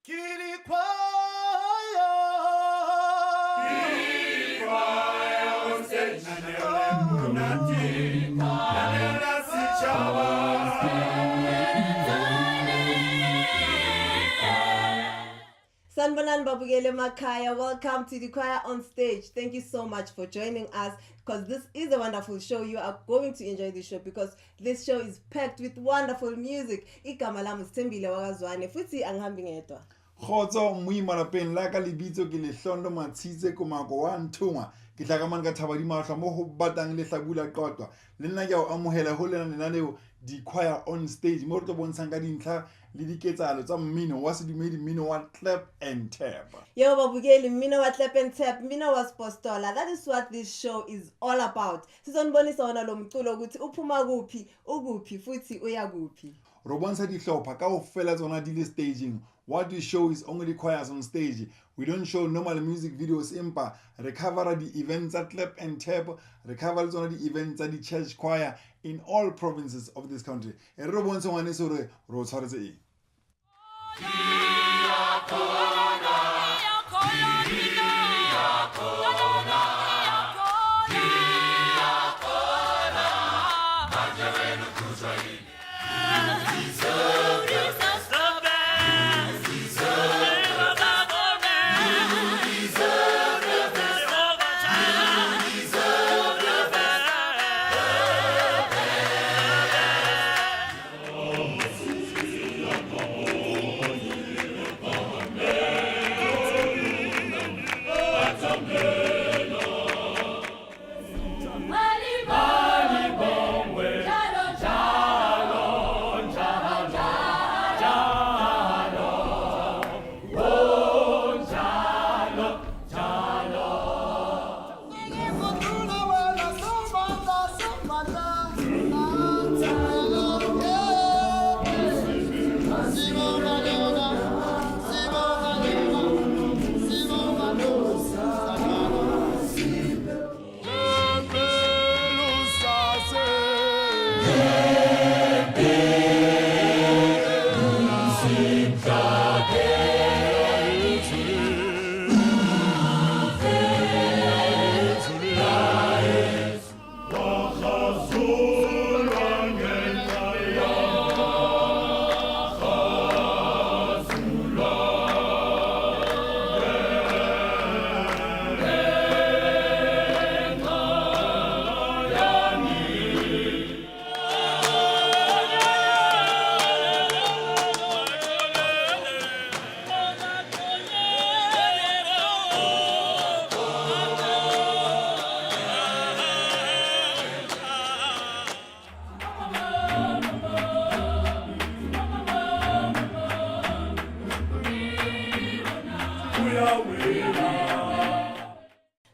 Kiri choir. Kiri choir on stage. Nanti, nanela sichaba. Sanbonan Babugele Makaya, welcome to the choir on stage. Thank you so much for joining us because this is a wonderful show. You are going to enjoy the show because this show is packed with wonderful music. Igama lami Sithembile Wakazwane futhi angihambi ngedwa. Khotso muima lapeng la ka lebitso ke Lehlondo Matsitse Komako wa Nthungwa ke tla ka mang ka thaba di mahla mo ho batang le hlabula qotwa le nna ke a amohela ho lena lenaneo di choir on stage mo re tlo bontshang ka dintlha le diketsalo tsa mmino wa sedumedi mmino wa clap and tap. Yo babukeli mmino wa clap and tap, mmino wa Spostola. That is what this show is all about. Sizonibonisa wona lo mculo ukuthi uphuma kuphi, ukuphi futhi uya kuphi. Ro bontsha dihlopha ka ho fela tsona di le staging. What we show is only choirs on stage. We don't show normal music videos empa recover the events at clap and tap, recover the events at the church choir in all provinces of this country. E re bontsha ngwane se re ro tshwaretse eng.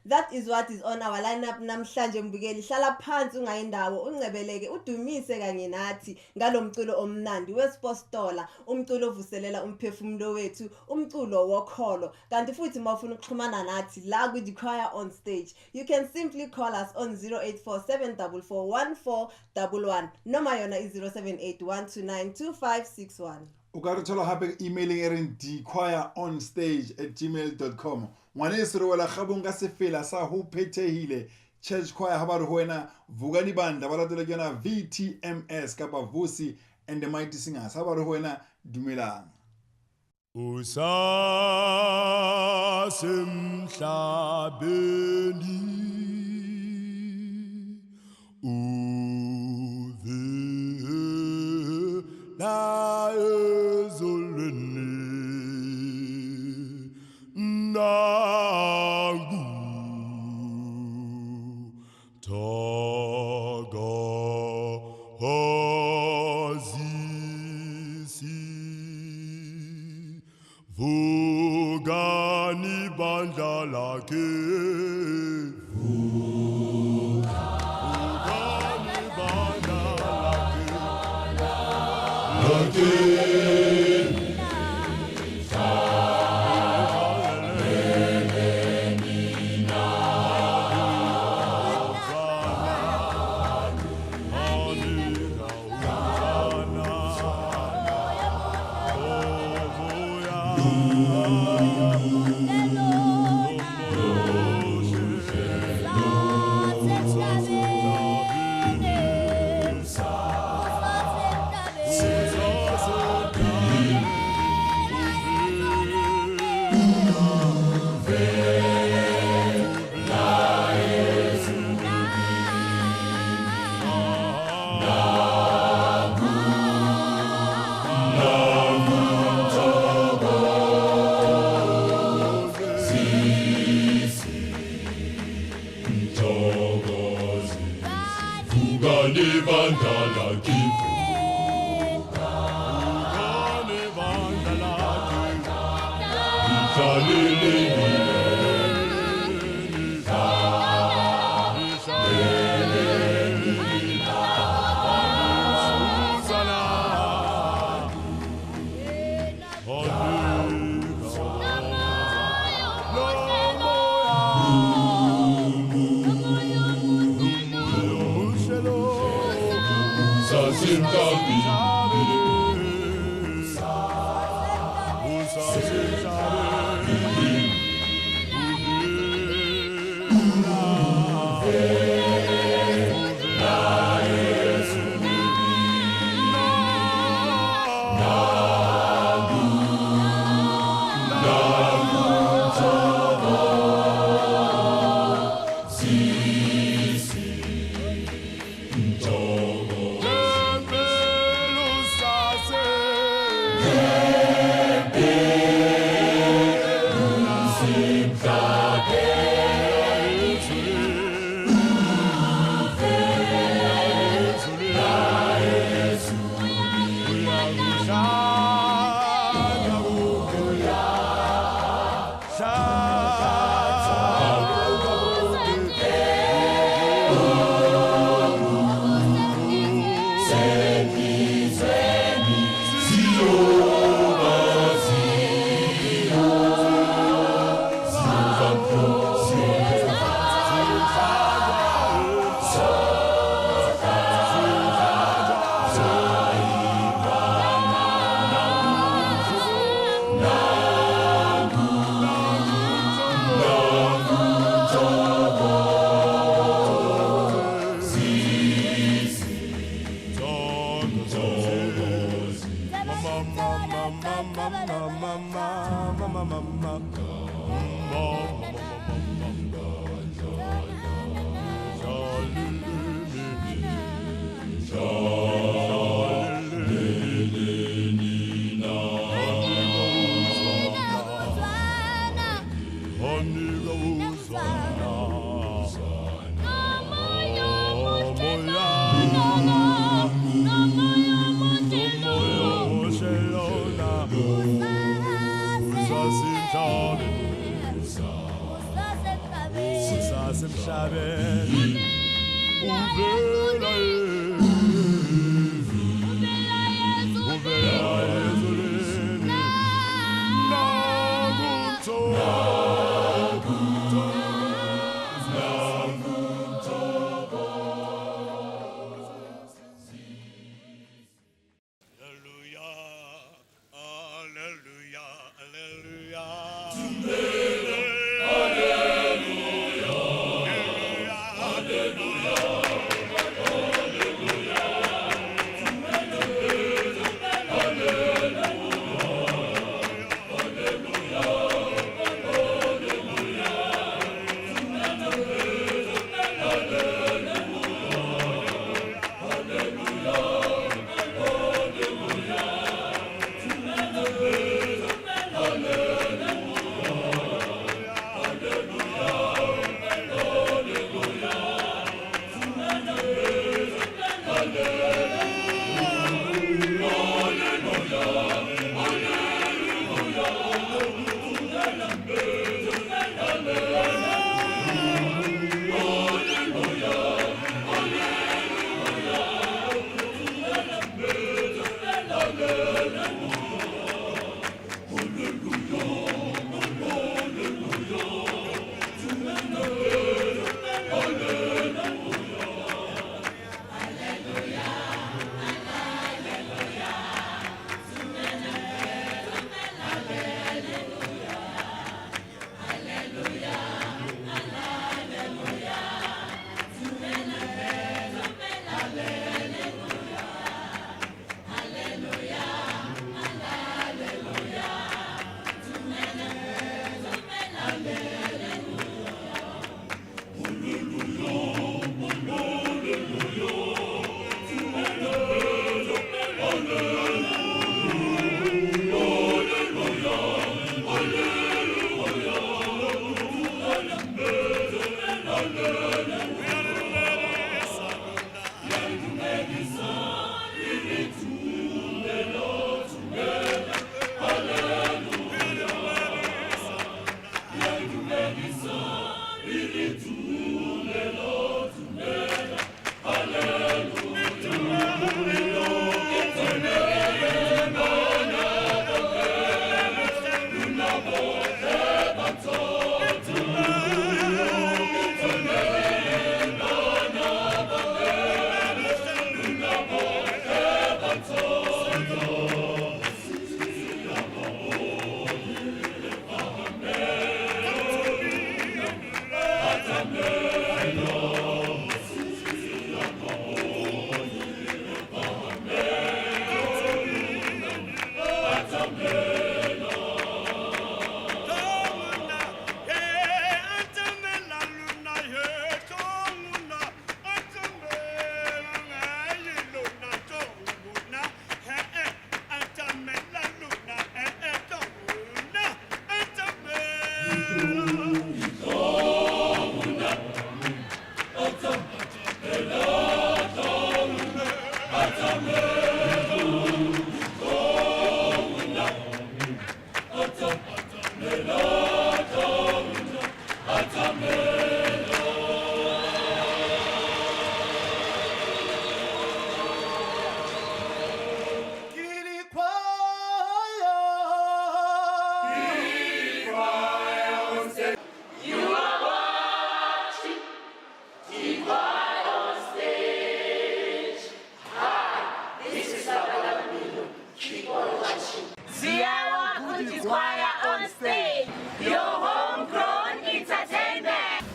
That is what is on our lineup namhlanje mbukeli. Hlala phansi ungayindawo uncebeleke udumise kanye nathi ngalomculo omnandi weSpostola, umculo ovuselela umphefumulo wethu, umculo wokholo. Kanti futhi mawufuna ukuxhumana nathi la ku the choir on stage, you can simply call us on 0847441411 noma yona 0781292561. O ka re thola hape emailing e reng thechoironstage@gmail.com. Ngwane se re wela kgabong ka sefela sa ho phethehile church choir ha ba re ho wena vuka dibanda ba latela kena VTMS kapa Vusi and the Mighty Singers ha ba re ho wena dumelang. Usasemhlabeni la ezulwini nangu thokozisi vugani bandla lakhe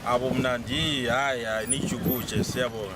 Abomnandi hayi nijukuje siyabonga.